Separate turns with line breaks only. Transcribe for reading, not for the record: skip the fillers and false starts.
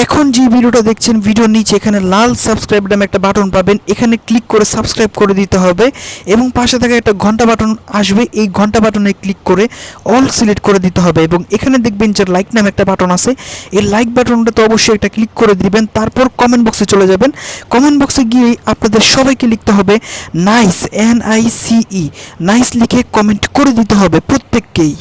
এখন যে ভিডিওটা দেখছেন ভিডিওর নিচে এখানে লাল সাবস্ক্রাইব নামে একটা বাটন পাবেন, এখানে ক্লিক করে সাবস্ক্রাইব করে দিতে হবে এবং পাশে থাকা একটা ঘন্টা বাটন আসবে, এই ঘন্টা বাটনে ক্লিক করে অল সিলেক্ট করে দিতে হবে এবং এখানে দেখবেন যে লাইক নামে একটা বাটন আছে, এই লাইক বাটনটাতে অবশ্যই একটা ক্লিক করে দিবেন। তারপর কমেন্ট বক্সে চলে যাবেন, কমেন্ট বক্সে গিয়ে আপনাদের সবাইকে লিখতে হবে নাইস, NICE নাইস লিখে কমেন্ট করে দিতে হবে প্রত্যেককেই।